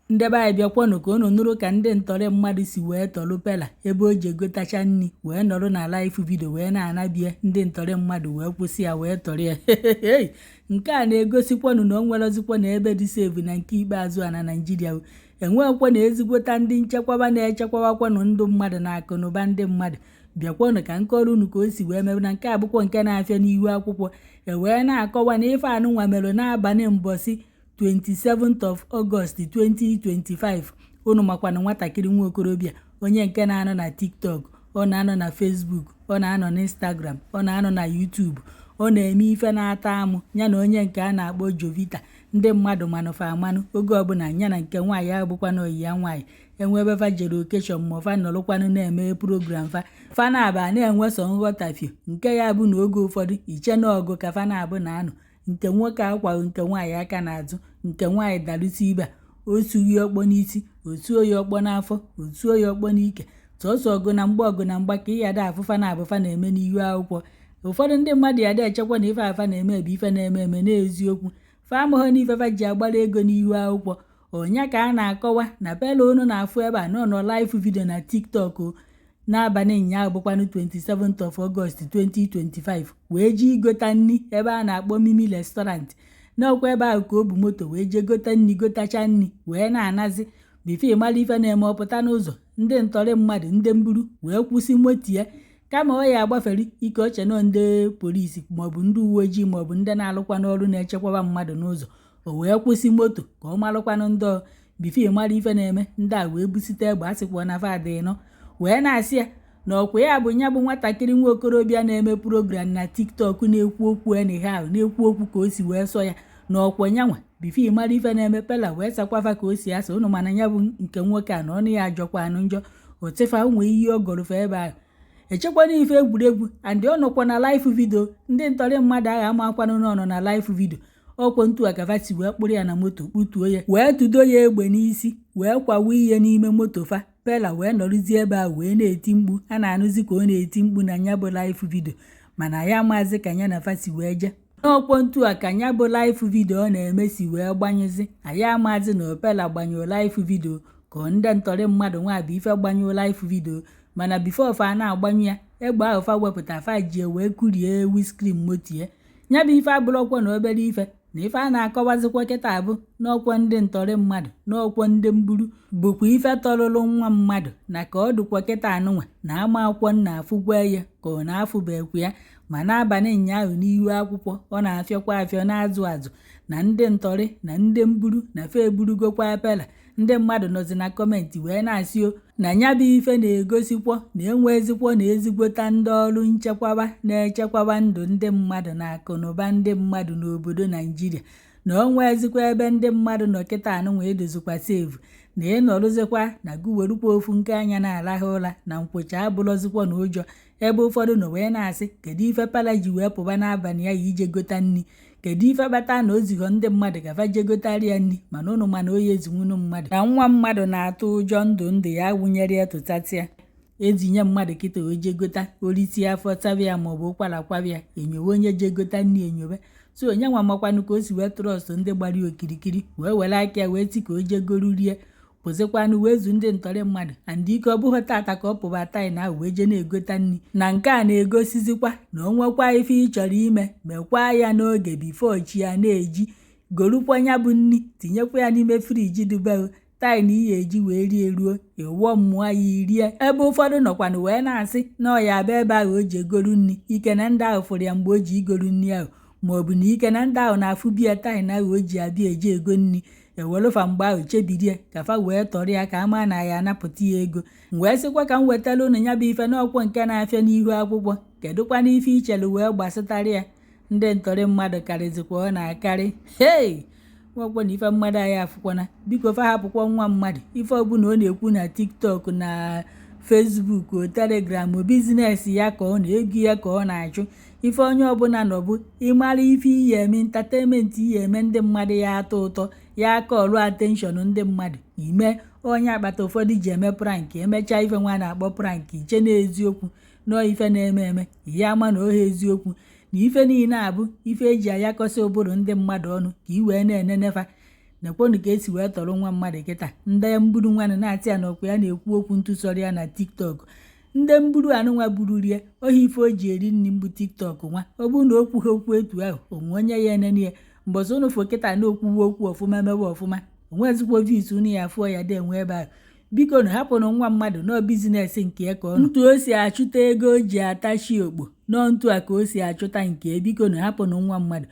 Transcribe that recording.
ndebe anyị bịakwanụ ka unu nụrụ ka ndị ntọrị mmadụ si wee tọrụ Pela ebe o ji egotacha nri wee nọrọ na live video wee na-anabie ndị ntọrị mmadụ wee kwụsị ya wee tọrọ ya. Nke a na-egosikwanụ na o nwerezikwa na ebe dị sevu na nke ikpeazụ a na Naịjirịa enwekwa na ezigbota ndị nchekwaba na-echekwabakwanụ ndụ mmadụ na akụnụba ndị mmadụ. Bịakwanụ ka nkọrọ unu ka o si wee mebe na nke abụkwa nke na-afịa n'ihu akwụkwọ wee na-akọwa na ife anụnwa mere n'abalị mbọsị 27th of August 2025. unu makwana nwatakịrị nwa okorobịa onye nke na-anọ na TikTok, ọ na-anọ na Facebook, ọ na-anọ na Instagram, ọ na-anọ na YouTube, ọ na-eme ife na-ata amụ ya na onye nke a na-akpọ Jovita. Ndị mmadụ manụfa amanụ oge ọbụla ya na nke nwaanyị ahụ bụkwa na oyi ya nwaanyị enwebe fa jere okeshọn ma fa nọrụkwanụ na-eme program fa na-aba na-enwe so nghọtafio nke ya bụ na oge ụfọdụ iche na ọgụ ka fa na-abụ na anụ nke nwoke akwaghị nke nwaanyị aka n'azụ, nke nwaanyị darusi ibe o sughi ọkpọ n'isi, otu oyi ọkpọ n'afọ, otu oyi ọkpọ n'ike, sọsọ ọgụ na mgba ka ịyada afụfa na abụfa na-eme n'ihu akwụkwọ. Ụfọdụ ndị mmadụ ya da echekwa na ife afa na-eme ebe ife na-eme eme n'eziokwu fa amụghọ na ifefa ji agbara ego n'ihu akwụkwọ. Onya ka a na-akọwa na Pela onu na-afụ ebe a nọ live video na TikTok n'abalị ụnyaahụ bụkwanụ 27th of August 2025 wee ji igota nri ebe a na-akpọ Mimi Restaurant. N'ọkwa ebe ahụ ka o bu moto wee jee gota nri gotacha nri wee na-anazi bifo ịmara ife na-eme ọpụta n'ụzọ ndị ntọrị mmadụ ndị mburu wee kwụsị moto ya kama ọ ya agbafere ike oche nọ ndị polisi maọbụ ndị uwe ojii maọbụ ndị na-alụkwa n'ọrụ na-echekwaba mmadụ n'ụzọ. O wee kwụsị moto ka ọ malụkwanụ ndị bifo ịmara ife na-eme ndị a wee busite egbe asịkwa na fadị nọ wee na-asị ya na ọkwa ya bụ nya bụ nwatakịrị nwa okorobịa na-eme program na TikTok na-ekwu okwu anyhow na-ekwu okwu ka o si wee sọ ya na ọkwa nyanwa bifo ịmara ife na-eme. Pela wee sakwafa ka o si asa unu mana ya bụ nke nwoke a na ọnụ ya ajọkwa anụ njọ otefa nwee ihe ọ gọrọfa ebe ahụ echekwana ife egwuregwu andị ọ nọkwa na live video. Ndị ntọrị mmadụ agha amakwanụ n'ọnọ na live video ọkwọ ntu akavati wee kpụrụ ya na moto kputuo ya wee tudo ya egbe n'isi wee kwawa ihe n'ime moto fa. Pela wee nọrụzie ebe a wee na-eti mkpu a na-anụzi ka ọ na-eti mkpu na nya bụ live video mana ya maazị ka nya na fasi wee je n'ọkwọ ntu a ka nya bụ live video ọ na-eme si wee gbanyụzi anyị amaazị na Pela gbanyụrụ live video ka ndị ntọrị mmadụ nwa bụ ife gbanyụrụ live video mana bifo fa na-agbanyụ ya egbe ahụ fa wepụta fa ji wee kurie windscreen moto ya. Nya bụ ife abụrụkwa na obere ife na ife a na-akọwazikwa kịta abụ n'ọkwọ ndị ntọrị mmadụ n'ọkwọ ndị mburu bụkwa ife tọrụrụ nwa mmadụ na ka ọ dụkwa kịta anụnwa na ama akwụkwọ nna afụgwa ya ka ọ na-afụbekwa ya ma n'abalị ụnyaahụ n'ihu akwụkwọ ọ na-afịọkwa afịọ na-azụ azụ na ndị ntọrị na ndị mburu na fe eburugokwa Pela. Ndị mmadụ nọzi na kọmentị wee na-asị o na nya bụ ife na-egosikwa na enwezikwa na ezigbota ndị ọrụ nchekwaba na-echekwaba ndụ ndị mmadụ na akụnụba ndị mmadụ n'obodo Naịjirịa na o nwezikwa ebe ndị mmadụ nọ kịta anụnwa edozikwa sevu na ịnọrụzikwa na gụwerukwa ofu nke anya na-arahụ ụra na nkwocha abụrụzikwa na ụjọ ebe ụfọdụ nọ wee na-asị kedu ife Pela ji wee pụba n'abalị ya ije gota nri, kedu ife kpata na o zighọ ndị mmadụ ka fa je gotara ya nri mana ụnụ mana oyi ezinwunu mmadụ na nwa mmadụ na-atụ ụjọ ndụ ya wụnyere ya tụtatịa ezinye mmadụ kịta o je gota orisi afọ tabịa maọbụ ụkwara kwabịa enyowe onye je gota nri enyowe. So onye nwa makwanụ ka o si wee trọst ndị gbara ya okirikiri wee were aka ya wee ti ka o je goru rie pụzikwanụ wee zu ndị ntọrị mmadụ andị ike ọ bụghị tata ka ọ pụba taị na ahụ wee je na-egota nri na nke a na-egosizikwa na o nwekwa ife ị chọrọ ime mekwa ya n'oge bifo chi ya na-eji gorukwa ya bụ nri tinyekwa ya n'ime friji dube taị na ihe eji wee rie ruo ịwụọ mmụọ ya irie. Ebe ụfọdụ nọkwanụ wee na-asị na ọ ya abịa ebe ahụ o ji egoru nri ike na ndị ahụ fụrụ ya mgbe o ji igoru nri ahụ maọbụ na ike na ndị ahụ na-afụ biya taị na ahụ o ji abịa eji ego nri ewelufa mgbe ahụ chebirie ka fa wee tọrọ ya ka ama na ya anapụta ya ego. Wee sịkwa ka m wetara unu ya bụ ife n'ọkwọ nke na-afịa n'ihu akwụkwọ kedụkwana ife ichere wee gbasịtara ya. Ndị ntọrị mmadụ karịzikwa ọ na-akarị nwekwa na ife mmadụ anyị afụkwana biko fa hapụkwa nwa mmadụ ife ọbụla ọ na-ekwu na TikTok na Facebook o Telegram o bizinesi ya ka ọ na-ego ya ka ọ na-achụ ife onye ọbụla nọbụ ịmara ife ihe eme ntatenmenti ihe eme ndị mmadụ ya atọ ụtọ ya aka ọrụ atenshọn ndị mmadụ ime onye akpata ụfọdụ ji eme prank emechaa ife nwa na-akpọ prank iche na eziokwu nọọ ife na-eme eme ihe ama na ohe eziokwu na ife niile abụ ife eji ayakọsị ụbụrụ ndị mmadụ ọnụ ka i wee na-enenefa nekwanụ ka esi wee tọrọ nwa mmadụ kịta ndị mburu nwanụ na-atị ya na ọkwa ya na-ekwu okwu ntụsọrọ ya na TikTok ndị mburu anụnwa bururie ohi ife o ji eri nri mbụ TikTok nwa ọ bụrụ na okwu ha okwu etu ahụ onwe onye ya enene ya mbọsị ụnụ fụ kịta na-okwuwe okwu ọfụma mewe ọfụma onwezikwa vis unu ya afụọ ya dị enwe ebe ahụ biko na hapụrụ nwa mmadụ nọọ bizinesi nke ya ka ọ ntu o si achụta ego o ji atachi okpo nọọ ntu a ka o si achụta nke biko na hapụrụ nwa mmadụ